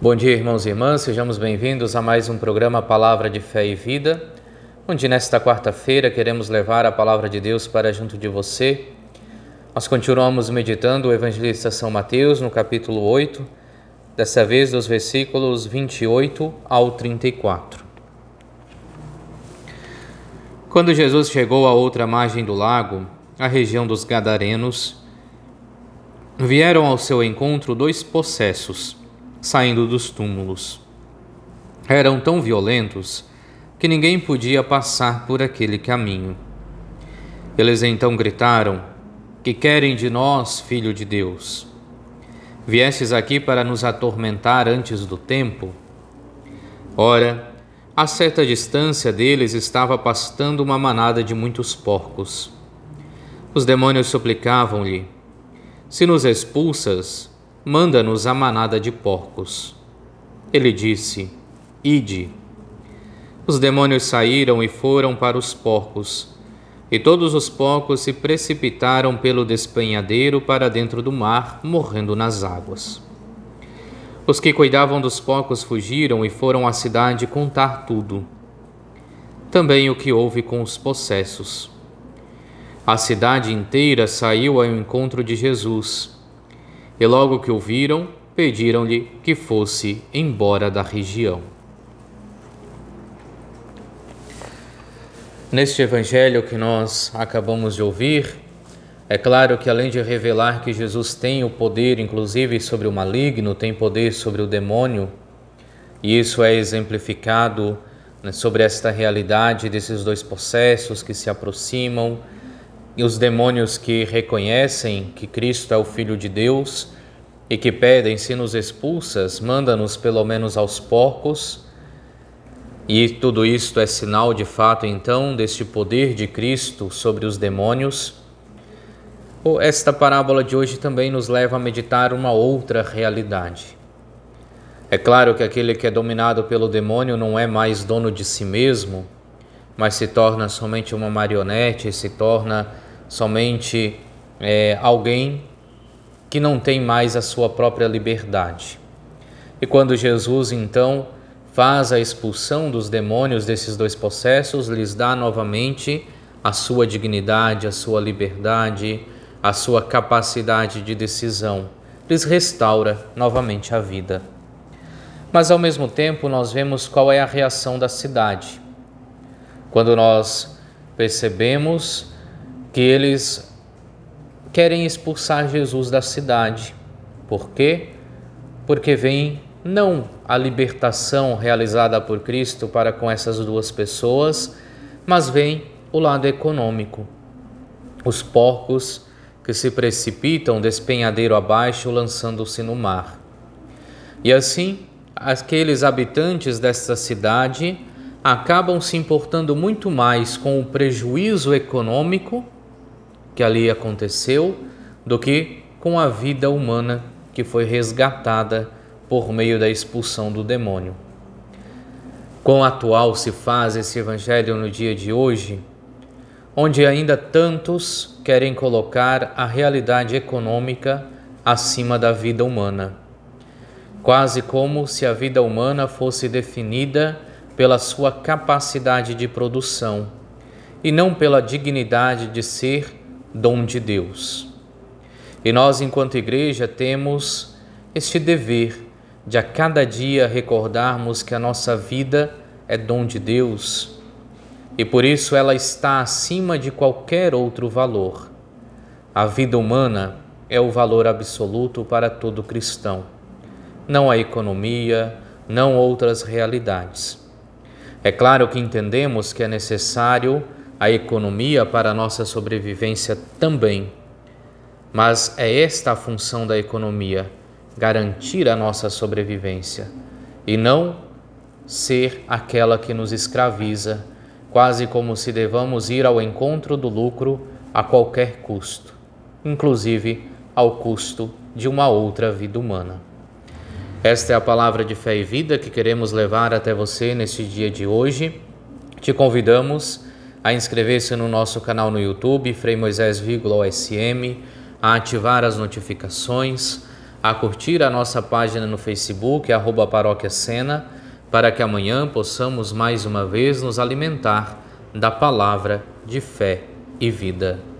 Bom dia, irmãos e irmãs, sejamos bem-vindos a mais um programa Palavra de Fé e Vida, onde nesta quarta-feira queremos levar a Palavra de Deus para junto de você. Nós continuamos meditando o Evangelista São Mateus no capítulo 8, dessa vez dos versículos 28 ao 34. Quando Jesus chegou à outra margem do lago, a região dos Gadarenos, vieram ao seu encontro 2 possessos, saindo dos túmulos. Eram tão violentos que ninguém podia passar por aquele caminho. Eles então gritaram: "Que querem de nós, Filho de Deus? Viestes aqui para nos atormentar antes do tempo?" Ora, a certa distância deles estava pastando uma manada de muitos porcos. Os demônios suplicavam-lhe: "Se nos expulsas, manda-nos a manada de porcos." Ele disse: "Ide." Os demônios saíram e foram para os porcos, e todos os porcos se precipitaram pelo despenhadeiro para dentro do mar, morrendo nas águas. Os que cuidavam dos porcos fugiram e foram à cidade contar tudo. Também o que houve com os possessos. A cidade inteira saiu ao encontro de Jesus, e logo que o viram, pediram-lhe que fosse embora da região. Neste evangelho que nós acabamos de ouvir, é claro que além de revelar que Jesus tem o poder, inclusive sobre o maligno, tem poder sobre o demônio, e isso é exemplificado sobre esta realidade desses 2 possessos que se aproximam, e os demônios que reconhecem que Cristo é o Filho de Deus e que pedem: "Se nos expulsas, manda-nos pelo menos aos porcos." E tudo isto é sinal de fato, então, deste poder de Cristo sobre os demônios. Esta parábola de hoje também nos leva a meditar uma outra realidade. É claro que aquele que é dominado pelo demônio não é mais dono de si mesmo, mas se torna somente uma marionete, se torna somente alguém que não tem mais a sua própria liberdade. E quando Jesus, então, faz a expulsão dos demônios desses 2 possessos, lhes dá novamente a sua dignidade, a sua liberdade, a sua capacidade de decisão, lhes restaura novamente a vida. Mas ao mesmo tempo nós vemos qual é a reação da cidade. Quando nós percebemos que eles querem expulsar Jesus da cidade. Por quê? Porque vem não a libertação realizada por Cristo para com essas 2 pessoas, mas vem o lado econômico. Os porcos que se precipitam despenhadeiro abaixo, lançando-se no mar. E assim, aqueles habitantes desta cidade acabam se importando muito mais com o prejuízo econômico que ali aconteceu do que com a vida humana que foi resgatada por meio da expulsão do demônio. Quão atual se faz esse evangelho no dia de hoje, onde ainda tantos querem colocar a realidade econômica acima da vida humana, quase como se a vida humana fosse definida pela sua capacidade de produção e não pela dignidade de ser dom de Deus. E nós, enquanto igreja, temos este dever de a cada dia recordarmos que a nossa vida é dom de Deus e por isso ela está acima de qualquer outro valor. A vida humana é o valor absoluto para todo cristão, não a economia, não outras realidades. É claro que entendemos que é necessário a economia para a nossa sobrevivência também, mas é esta a função da economia: garantir a nossa sobrevivência e não ser aquela que nos escraviza, quase como se devamos ir ao encontro do lucro a qualquer custo, inclusive ao custo de uma outra vida humana. Esta é a palavra de fé e vida que queremos levar até você neste dia de hoje. Te convidamos a inscrever-se no nosso canal no YouTube, Frei Moisés, OSM, a ativar as notificações, a curtir a nossa página no Facebook, @paróquia-sena, para que amanhã possamos mais uma vez nos alimentar da palavra de fé e vida.